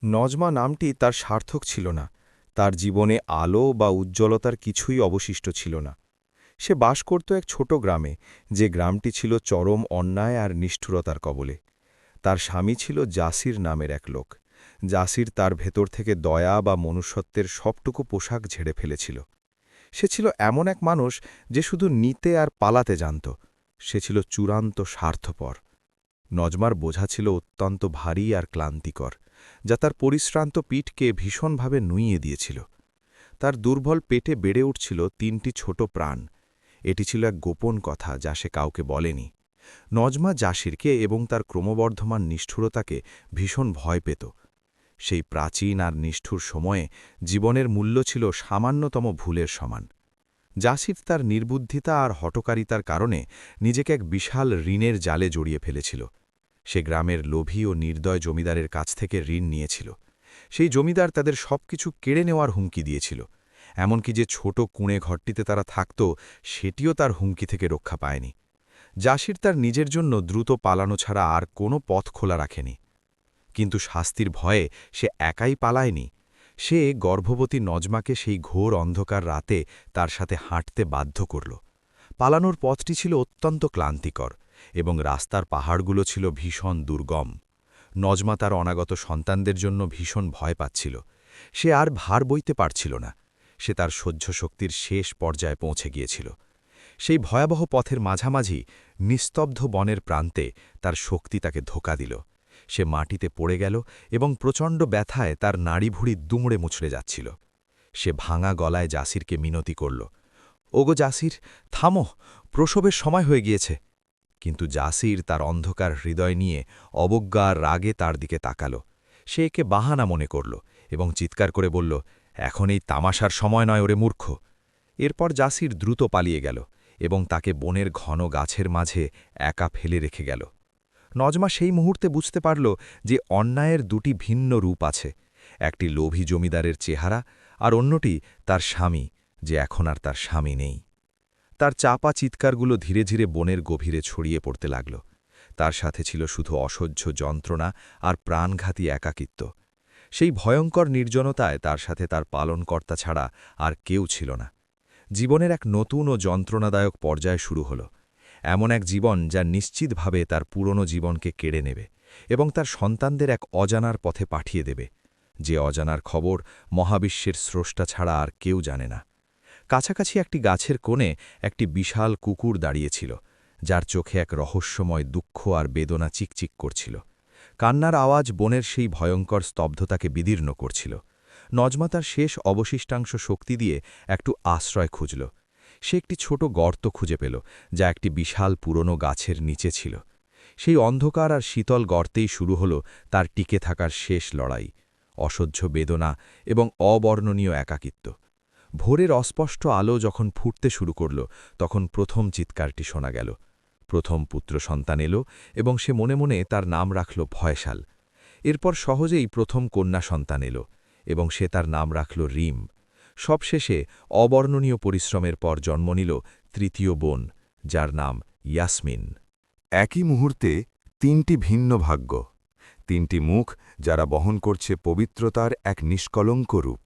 নজমা নামটি তার সার্থক ছিল না, তার জীবনে আলো বা উজ্জ্বলতার কিছুই অবশিষ্ট ছিল না। সে বাস করত এক ছোট গ্রামে, যে গ্রামটি ছিল চরম অন্যায় আর নিষ্ঠুরতার কবলে। তার স্বামী ছিল জাসির নামের এক লোক। জাসির তার ভেতর থেকে দয়া বা মনুষ্যত্বের সবটুকু পোশাক ঝেড়ে ফেলেছিল। সে ছিল এমন এক মানুষ যে শুধু নিতে আর পালাতে জানত। সে ছিল চূড়ান্ত স্বার্থপর। নজমার বোঝা ছিল অত্যন্ত ভারী আর ক্লান্তিকর, যা তার পরিশ্রান্ত পিঠকে ভীষণভাবে নুইয়ে দিয়েছিল। তার দুর্বল পেটে বেড়ে উঠছিল ৩টি ছোট প্রাণ। এটি ছিল এক গোপন কথা যা সে কাউকে বলেনি। নজমা জাসিরকে এবং তার ক্রমবর্ধমান নিষ্ঠুরতাকে ভীষণ ভয় পেত। সেই প্রাচীন আর নিষ্ঠুর সময়ে জীবনের মূল্য ছিল সামান্যতম ভুলের সমান। জাসির তার নির্বুদ্ধিতা আর হঠকারিতার কারণে নিজেকে এক বিশাল ঋণের জালে জড়িয়ে ফেলেছিল। সে গ্রামের লোভী ও নির্দয় জমিদারের কাছ থেকে ঋণ নিয়েছিল। সেই জমিদার তাদের সবকিছু কেড়ে নেওয়ার হুমকি দিয়েছিল। এমনকি যে ছোট কুঁড়ে ঘরটিতে তারা থাকত, সেটিও তার হুমকি থেকে রক্ষা পায়নি। জাসির তার নিজের জন্য দ্রুত পালানো ছাড়া আর কোনো পথ খোলা রাখেনি। কিন্তু শাস্তির ভয়ে সে একাই পালায়নি। সে গর্ভবতী নজমাকে সেই ঘোর অন্ধকার রাতে তার সাথে হাঁটতে বাধ্য করল। পালানোর পথটি ছিল অত্যন্ত ক্লান্তিকর, এবং রাস্তার পাহাড়গুলো ছিল ভীষণ দুর্গম। নজমা তার অনাগত সন্তানদের জন্য ভীষণ ভয় পাচ্ছিল। সে আর ভার বইতে পারছিল না। সে তার সহ্য শক্তির শেষ পর্যায়ে পৌঁছে গিয়েছিল। সেই ভয়াবহ পথের মাঝামাঝি নিস্তব্ধ বনের প্রান্তে তার শক্তি তাকে ধোঁকা দিল। সে মাটিতে পড়ে গেল এবং প্রচণ্ড ব্যথায় তার নাড়িভুড়ি দুমড়ে মুছড়ে যাচ্ছিল। সে ভাঙা গলায় জাসিরকে মিনতি করল, ওগো জাসির, থামো, প্রসবের সময় হয়ে গিয়েছে। কিন্তু জাসির তার অন্ধকার হৃদয় নিয়ে অবজ্ঞা আর রাগে তার দিকে তাকাল। সে একে বাহানা মনে করল এবং চিৎকার করে বলল, এখন এই তামাশার সময় নয় ওরে মূর্খ। এরপর জাসির দ্রুত পালিয়ে গেল এবং তাকে বনের ঘন গাছের মাঝে একা ফেলে রেখে গেল। নজমা সেই মুহূর্তে বুঝতে পারল যে অন্যায়ের দুটি ভিন্ন রূপ আছে, একটি লোভী জমিদারের চেহারা, আর অন্যটি তার স্বামী, যে এখন আর তার স্বামী নেই। তার চাপা চিৎকারগুলো ধীরে ধীরে বনের গভীরে ছড়িয়ে পড়তে লাগল। তার সাথে ছিল শুধু অসহ্য যন্ত্রণা আর প্রাণঘাতী একাকিত্ব। সেই ভয়ঙ্কর নির্জনতায় তার সাথে তার পালনকর্তা ছাড়া আর কেউ ছিল না। জীবনের এক নতুন ও যন্ত্রণাদায়ক পর্যায় শুরু হল। এমন এক জীবন যা নিশ্চিতভাবে তার পুরনো জীবনকে কেড়ে নেবে এবং তার সন্তানদের এক অজানার পথে পাঠিয়ে দেবে, যে অজানার খবর মহাবিশ্বের স্রষ্টা ছাড়া আর কেউ জানে না। কাছাকাছি একটি গাছের কোণে একটি বিশাল কুকুর দাঁড়িয়েছিল, যার চোখে এক রহস্যময় দুঃখ আর বেদনা চিকচিক করছিল। কান্নার আওয়াজ বনের সেই ভয়ঙ্কর স্তব্ধতাকে বিদীর্ণ করছিল। নজমা তার শেষ অবশিষ্টাংশ শক্তি দিয়ে একটু আশ্রয় খুঁজল। সে একটি ছোট গর্ত খুঁজে পেল, যা একটি বিশাল পুরনো গাছের নিচে ছিল। সেই অন্ধকার আর শীতল গর্তেই শুরু হল তার টিকে থাকার শেষ লড়াই, অসহ্য বেদনা এবং অবর্ণনীয় একাকিত্ব। ভোরের অস্পষ্ট আলো যখন ফুটতে শুরু করল, তখন প্রথম চিৎকারটি শোনা গেল। প্রথম পুত্র সন্তান এলো এবং সে মনে মনে তার নাম রাখল ভয়শাল। এরপর সহজেই প্রথম কন্যা সন্তান এলো এবং সে তার নাম রাখল রিম। সবশেষে অবর্ণনীয় পরিশ্রমের পর জন্ম নিল তৃতীয় বোন, যার নাম ইয়াসমিন। একই মুহূর্তে ৩টি ভিন্ন ভাগ্য, ৩টি মুখ যারা বহন করছে পবিত্রতার এক নিষ্কলঙ্ক রূপ।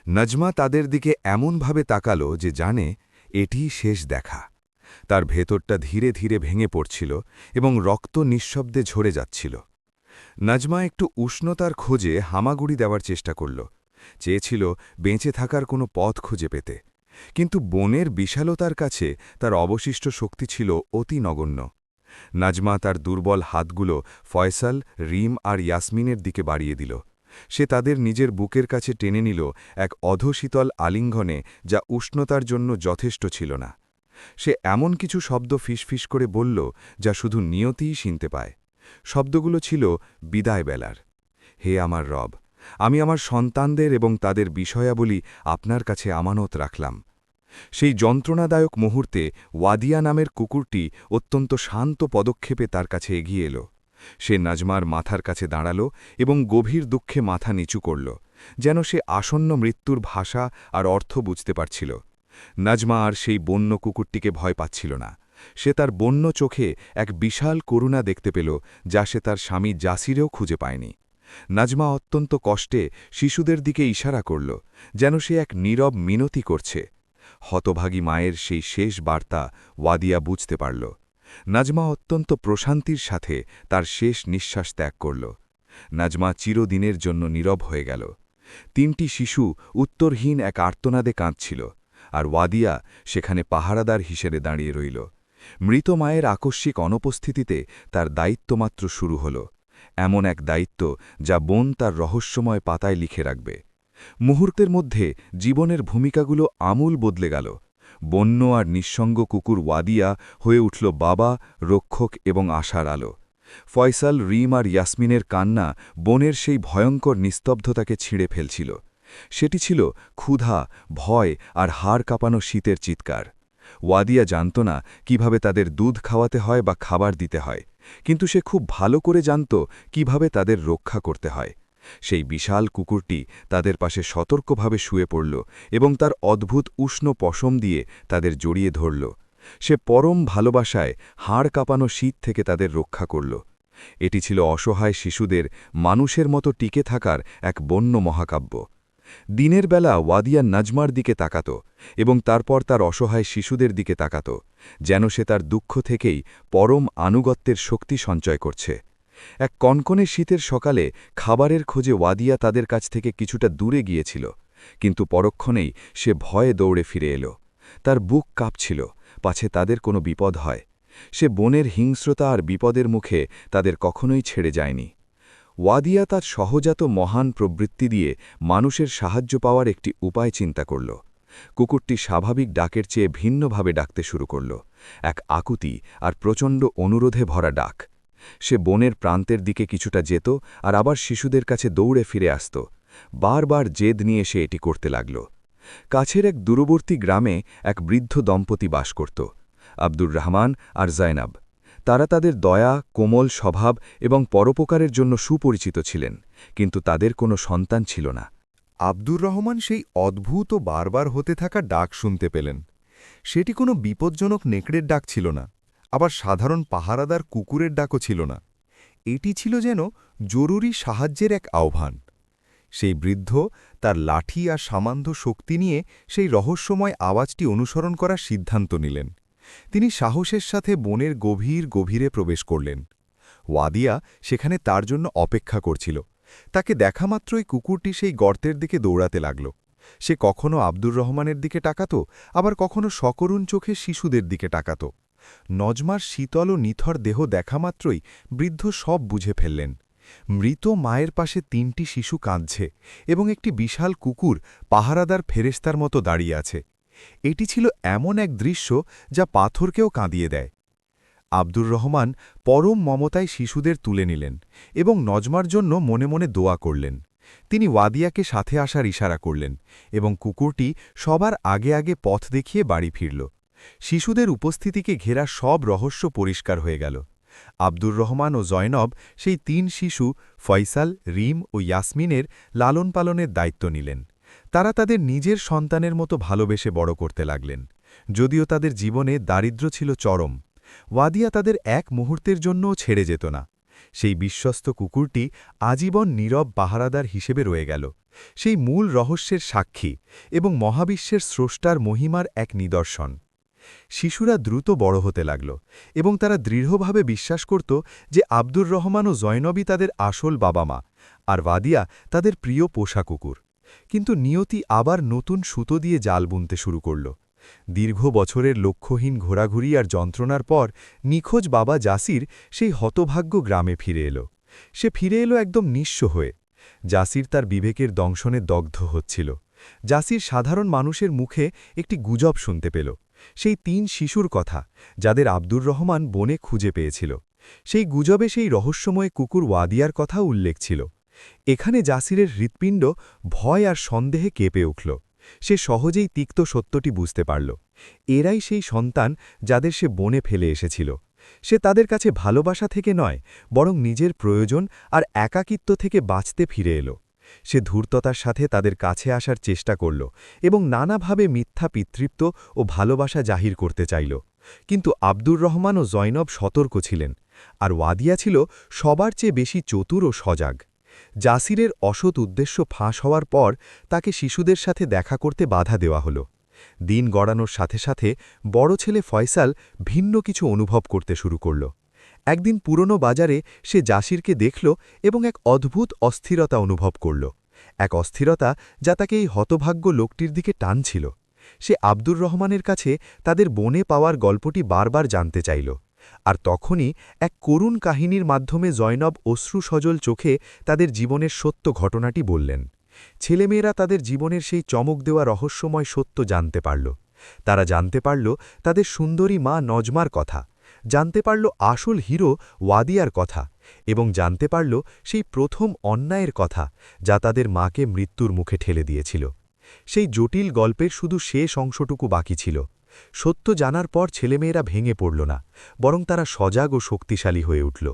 নজমা তাদের দিকে এমনভাবে তাকাল যে জানে এটিই শেষ দেখা। তার ভেতরটা ধীরে ধীরে ভেঙে পড়ছিল এবং রক্ত নিঃশব্দে ঝরে যাচ্ছিল। নজমা একটু উষ্ণতার খোঁজে হামাগুড়ি দেওয়ার চেষ্টা করল, চেয়েছিল বেঁচে থাকার কোনো পথ খুঁজে পেতে। কিন্তু বনের বিশালতার কাছে তার অবশিষ্ট শক্তি ছিল অতি নগণ্য। নজমা তার দুর্বল হাতগুলো ফয়সাল, রিম আর ইয়াসমিনের দিকে বাড়িয়ে দিল। সে তাদের নিজের বুকের কাছে টেনে নিল এক অধোশীতল আলিঙ্গনে, যা উষ্ণতার জন্য যথেষ্ট ছিল না। সে এমন কিছু শব্দ ফিসফিস করে বলল যা শুধু নিয়তিই শুনতে পায়। শব্দগুলো ছিল বিদায় বেলার। হে আমার রব, আমি আমার সন্তানদের এবং তাদের বিষয়াবলী আপনার কাছে আমানত রাখলাম। সেই যন্ত্রণাদায়ক মুহূর্তে ওয়াদিয়া নামের কুকুরটি অত্যন্ত শান্ত পদক্ষেপে তার কাছে এগিয়ে এলো। সে নজমার মাথার কাছে দাঁড়াল এবং গভীর দুঃখে মাথা নিচু করল, যেন সে আসন্ন মৃত্যুর ভাষা আর অর্থ বুঝতে পারছিল। নজমা আর সেই বন্য কুকুরটিকে ভয় পাচ্ছিল না। সে তার বন্য চোখে এক বিশাল করুণা দেখতে পেল, যা সে তার স্বামী জাসিরেও খুঁজে পায়নি। নাজমা অত্যন্ত কষ্টে শিশুদের দিকে ইশারা করল, যেন সে এক নীরব মিনতি করছে। হতভাগী মায়ের সেই শেষ বার্তা ওয়াদিয়া বুঝতে পারল। নাজমা অত্যন্ত প্রশান্তির সাথে তার শেষ নিঃশ্বাস ত্যাগ করল। নাজমা চিরদিনের জন্য নীরব হয়ে গেল। 3টি শিশু উত্তরহীন এক আর্তনাদে কাঁদছিল, আর ওয়াদিয়া সেখানে পাহারাদার হিসেবে দাঁড়িয়ে রইল। মৃত মায়ের আকস্মিক অনুপস্থিতিতে তার দায়িত্বমাত্র শুরু হল, এমন এক দায়িত্ব যা বোন তার রহস্যময় পাতায় লিখে রাখবে। মুহূর্তের মধ্যে জীবনের ভূমিকাগুলো আমূল বদলে গেল। বন্য আর নিঃসঙ্গ কুকুর ওয়াদিয়া হয়ে উঠল বাবা, রক্ষক এবং আশার আলো। ফয়সাল, রিম আর ইয়াসমিনের কান্না বনের সেই ভয়ঙ্কর নিস্তব্ধতাকে ছিঁড়ে ফেলছিল। সেটি ছিল ক্ষুধা, ভয় আর হাড় কাঁপানো শীতের চিৎকার। ওয়াদিয়া জানত না কিভাবে তাদের দুধ খাওয়াতে হয় বা খাবার দিতে হয়, কিন্তু সে খুব ভালো করে জানত কিভাবে তাদের রক্ষা করতে হয়। সেই বিশাল কুকুরটি তাদের পাশে সতর্কভাবে শুয়ে পড়ল এবং তার অদ্ভুত উষ্ণ পশম দিয়ে তাদের জড়িয়ে ধরল। সে পরম ভালোবাসায় হাড় কাঁপানো শীত থেকে তাদের রক্ষা করল। এটি ছিল অসহায় শিশুদের মানুষের মতো টিকে থাকার এক বন্য মহাকাব্য। দিনের বেলা ওয়াদিয়া নাজমার দিকে তাকাত এবং তারপর তার অসহায় শিশুদের দিকে তাকাত, যেন সে তার দুঃখ থেকেই পরম আনুগত্যের শক্তি সঞ্চয় করছে। এক কনকনে শীতের সকালে খাবারের খোঁজে ওয়াদিয়া তাদের কাছ থেকে কিছুটা দূরে গিয়েছিল, কিন্তু পরক্ষণেই সে ভয়ে দৌড়ে ফিরে এলো। তার বুক কাঁপছিল, পাছে তাদের কোনো বিপদ হয়। সে বনের হিংস্রতা আর বিপদের মুখে তাদের কখনোই ছেড়ে যায়নি। ওয়াদিয়া তার সহজাত মহান প্রবৃত্তি দিয়ে মানুষের সাহায্য পাওয়ার একটি উপায় চিন্তা করল। কুকুরটি স্বাভাবিক ডাকের চেয়ে ভিন্নভাবে ডাকতে শুরু করল, এক আকুতি আর প্রচণ্ড অনুরোধে ভরা ডাক। সে বনের প্রান্তের দিকে কিছুটা যেত আর আবার শিশুদের কাছে দৌড়ে ফিরে আসত। বারবার জেদ নিয়ে সে এটি করতে লাগল। কাছের এক দূরবর্তী গ্রামে এক বৃদ্ধ দম্পতি বাস করত, আব্দুর রহমান আর জায়নাব। তারা তাদের দয়া, কোমল স্বভাব এবং পরোপকারের জন্য সুপরিচিত ছিলেন, কিন্তু তাদের কোনো সন্তান ছিল না। আব্দুর রহমান সেই অদ্ভুত ও বারবার হতে থাকা ডাক শুনতে পেলেন। সেটি কোনো বিপজ্জনক নেকড়ের ডাক ছিল না, আবার সাধারণ পাহারাদার কুকুরের ডাকও ছিল না। এটি ছিল যেন জরুরি সাহায্যের এক আহ্বান। সেই বৃদ্ধ তার লাঠি আর সামান্য শক্তি নিয়ে সেই রহস্যময় আওয়াজটি অনুসরণ করার সিদ্ধান্ত নিলেন। তিনি সাহসের সাথে বনের গভীরে প্রবেশ করলেন। ওয়াদিয়া সেখানে তার জন্য অপেক্ষা করছিল। তাকে দেখামাত্রই কুকুরটি সেই গর্তের দিকে দৌড়াতে লাগল। সে কখনো আব্দুর রহমানের দিকে তাকাত, আবার কখনো সকরুণ চোখে শিশুদের দিকে তাকাত। নজমার শীতল ও নিথর দেহ দেখামাত্রই বৃদ্ধ সব বুঝে ফেললেন। মৃত মায়ের পাশে 3টি শিশু কাঁদছে এবং একটি বিশাল কুকুর পাহারাদার ফেরেশতার মতো দাঁড়িয়ে আছে। এটি ছিল এমন এক দৃশ্য যা পাথরকেও কাঁদিয়ে দেয়। আব্দুর রহমান পরম মমতায় শিশুদের তুলে নিলেন এবং নজমার জন্য মনে মনে দোয়া করলেন। তিনি ওয়াদিয়াকে সাথে আসার ইশারা করলেন এবং কুকুরটি সবার আগে আগে পথ দেখিয়ে বাড়ি ফিরল। শিশুদের উপস্থিতিকে ঘেরা সব রহস্য পরিষ্কার হয়ে গেল। আব্দুর রহমান ও জয়নব সেই 3 শিশু ফয়সাল, রিম ও ইয়াসমিনের লালন পালনের দায়িত্ব নিলেন। তারা তাদের নিজের সন্তানের মতো ভালোবেসে বড় করতে লাগলেন। যদিও তাদের জীবনে দারিদ্র্য ছিল চরম, ওয়াদিয়া তাদের এক মুহূর্তের জন্যও ছেড়ে যেত না। সেই বিশ্বস্ত কুকুরটি আজীবন নীরব পাহারাদার হিসেবে রয়ে গেল, সেই মূল রহস্যের সাক্ষী এবং মহাবিশ্বের স্রষ্টার মহিমার এক নিদর্শন। শিশুরা দ্রুত বড় হতে লাগল এবং তারা দৃঢ়ভাবে বিশ্বাস করত যে আব্দুর রহমান ও জয়নবী তাদের আসল বাবা মা, আর ওয়াদিয়া তাদের প্রিয় পোষা কুকুর। কিন্তু নিয়তি আবার নতুন সুতো দিয়ে জাল বুনতে শুরু করল। দীর্ঘ বছরের লক্ষ্যহীন ঘোরাঘুরি আর যন্ত্রণার পর নিখোঁজ বাবা জাসির সেই হতভাগ্য গ্রামে ফিরে এলো। সে ফিরে এলো একদম নিঃস্ব হয়ে। জাসির তার বিবেকের দংশনে দগ্ধ হচ্ছিল। জাসির সাধারণ মানুষের মুখে একটি গুজব শুনতে পেল, সেই 3 শিশুর কথা যাদের আব্দুর রহমান বনে খুঁজে পেয়েছিল। সেই গুজবে সেই রহস্যময় কুকুর ওয়াদিয়ার কথা উল্লেখ ছিল। এখানে জাসিরের হৃৎপিণ্ড ভয় আর সন্দেহে কেঁপে উঠল। সে সহজেই তিক্ত সত্যটি বুঝতে পারল। এরাই সেই সন্তান যাদের সে বনে ফেলে এসেছিল। সে তাদের কাছে ভালোবাসা থেকে নয়, বরং নিজের প্রয়োজন আর একাকিত্ব থেকে বাঁচতে ফিরে এলো। সে ধূর্ততার সাথে তাদের কাছে আসার চেষ্টা করল এবং নানাভাবে মিথ্যা পিতৃত্ব ও ভালোবাসা জাহির করতে চাইল। কিন্তু আব্দুর রহমান ও জয়নব সতর্ক ছিলেন, আর ওয়াদিয়া ছিল সবার চেয়ে বেশি চতুর ও সজাগ। জাসিরের অসৎ উদ্দেশ্য ফাঁস হওয়ার পর তাকে শিশুদের সাথে দেখা করতে বাধা দেওয়া হল। দিন গড়ানোর সাথে সাথে বড় ছেলে ফয়সাল ভিন্ন কিছু অনুভব করতে শুরু করল। একদিন পুরনো বাজারে সে জাসিরকে দেখল এবং এক অদ্ভুত অস্থিরতা অনুভব করল, এক অস্থিরতা যা তাকে এই হতভাগ্য লোকটির দিকে টানছিল। সে আব্দুর রহমানের কাছে তাদের বনে পাওয়ার গল্পটি বারবার জানতে চাইল, আর তখনই এক করুণ কাহিনীর মাধ্যমে জয়নব অশ্রু সজল চোখে তাদের জীবনের সত্য ঘটনাটি বললেন। ছেলেমেয়েরা তাদের জীবনের সেই চমক দেওয়া রহস্যময় সত্য জানতে পারল। তারা জানতে পারল তাদের সুন্দরী মা নজমার কথা, জানতে পারল আসল হিরো ওয়াদিয়ার কথা, এবং জানতে পারল সেই প্রথম অন্যায়ের কথা যা তাদের মাকে মৃত্যুর মুখে ঠেলে দিয়েছিল। সেই জটিল গল্পের শুধু শেষ অংশটুকু বাকি ছিল। সত্য জানার পর ছেলেমেয়েরা ভেঙে পড়ল না, বরং তারা সজাগ ও শক্তিশালী হয়ে উঠল।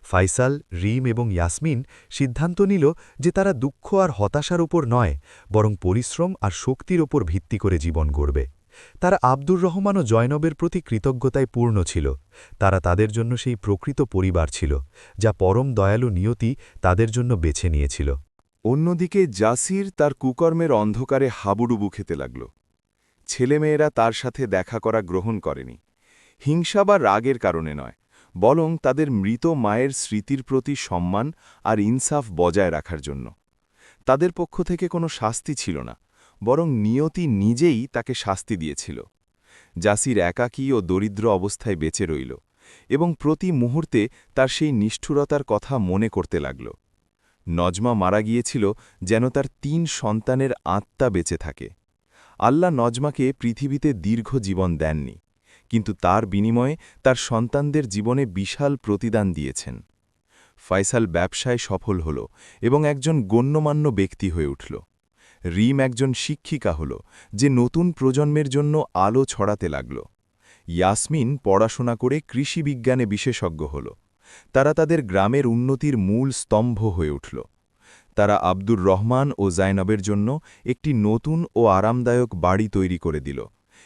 ফাইসাল, রিম এবং ইয়াসমিন সিদ্ধান্ত নিল যে তারা দুঃখ আর হতাশার ওপর নয়, বরং পরিশ্রম আর শক্তির ওপর ভিত্তি করে জীবন গড়বে। তারা আব্দুর রহমান ও জয়নবের প্রতি কৃতজ্ঞতায় পূর্ণ ছিল। তারা তাদের জন্য সেই প্রকৃত পরিবার ছিল, যা পরম দয়ালু নিয়তি তাদের জন্য বেছে নিয়েছিল। অন্যদিকে জাসির তার কুকর্মের অন্ধকারে হাবুডুবু খেতে লাগল। ছেলেমেয়েরা তার সাথে দেখা করা গ্রহণ করেনি, হিংসা বা রাগের কারণে নয়, বরং তাদের মৃত মায়ের স্মৃতির প্রতি সম্মান আর ইনসাফ বজায় রাখার জন্য। তাদের পক্ষ থেকে কোনো শাস্তি ছিল না, বরং নিয়তি নিজেই তাকে শাস্তি দিয়েছিল। জাসির একাকী ও দরিদ্র অবস্থায় বেঁচে রইল এবং প্রতি মুহূর্তে তার সেই নিষ্ঠুরতার কথা মনে করতে লাগল। নজমা মারা গিয়েছিল যেন তার ৩ সন্তানের আত্মা বেঁচে থাকে। আল্লাহ নজমাকে পৃথিবীতে দীর্ঘ জীবন দেননি, কিন্তু তার বিনিময়ে তার সন্তানদের জীবনে বিশাল প্রতিদান দিয়েছেন। ফয়সাল ব্যবসায় সফল হল এবং একজন গণ্যমান্য ব্যক্তি হয়ে উঠল। রিম একজন শিক্ষিকা হল, যে নতুন প্রজন্মের জন্য আলো ছড়াতে লাগল। ইয়াসমিন পড়াশোনা করে কৃষি বিজ্ঞানে বিশেষজ্ঞ হল। তারা তাদের গ্রামের উন্নতির মূল স্তম্ভ হয়ে উঠল। তারা আব্দুর রহমান ও জায়নবের জন্য একটি নতুন ও আরামদায়ক বাড়ি তৈরি করে দিল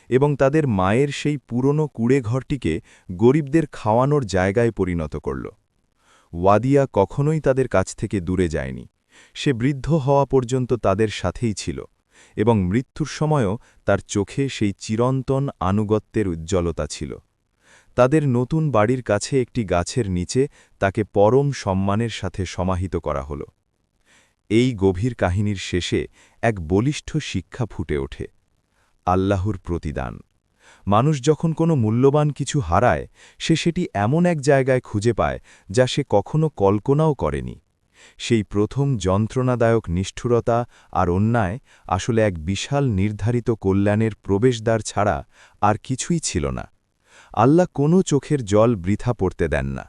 এবং তাদের মায়ের সেই পুরনো কুড়েঘরটিকে গরিবদের খাওয়ানোর জায়গায় পরিণত করল। ওয়াদিয়া কখনোই তাদের কাছ থেকে দূরে যায়নি। সে বৃদ্ধ হওয়া পর্যন্ত তাদের সাথেই ছিল এবং মৃত্যুর সময়ও তার চোখে সেই চিরন্তন আনুগত্যের উজ্জ্বলতা ছিল। তাদের নতুন বাড়ির কাছে একটি গাছের নিচে তাকে পরম সম্মানের সাথে সমাহিত করা হল। এই গভীর কাহিনীর শেষে এক বলিষ্ঠ শিক্ষা ফুটে ওঠে: আল্লাহর প্রতিদান। মানুষ যখন কোনো মূল্যবান কিছু হারায়, সে সেটি এমন এক জায়গায় খুঁজে পায় যা সে কখনো কল্পনাও করেনি। সেই প্রথম যন্ত্রণাদায়ক নিষ্ঠুরতা আর অন্যায় আসলে এক বিশাল নির্ধারিত কল্যাণের প্রবেশদ্বার ছাড়া আর কিছুই ছিল না। আল্লাহ কোনো চোখের জল বৃথা পড়তে দেন না,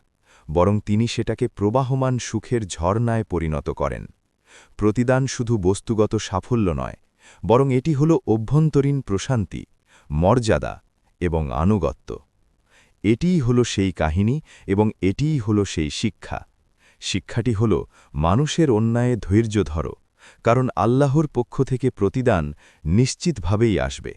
বরং তিনি সেটাকে প্রবাহমান সুখের ঝর্ণায় পরিণত করেন। প্রতিদান শুধু বস্তুগত সাফল্য নয়, বরং এটি হল অভ্যন্তরীণ প্রশান্তি, মর্যাদা এবং আনুগত্য। এটিই হল সেই কাহিনী এবং এটিই হল সেই শিক্ষা। শিক্ষাটি হল মানুষের অন্যায়ে ধৈর্য ধরো, কারণ আল্লাহর পক্ষ থেকে প্রতিদান নিশ্চিতভাবেই আসবে।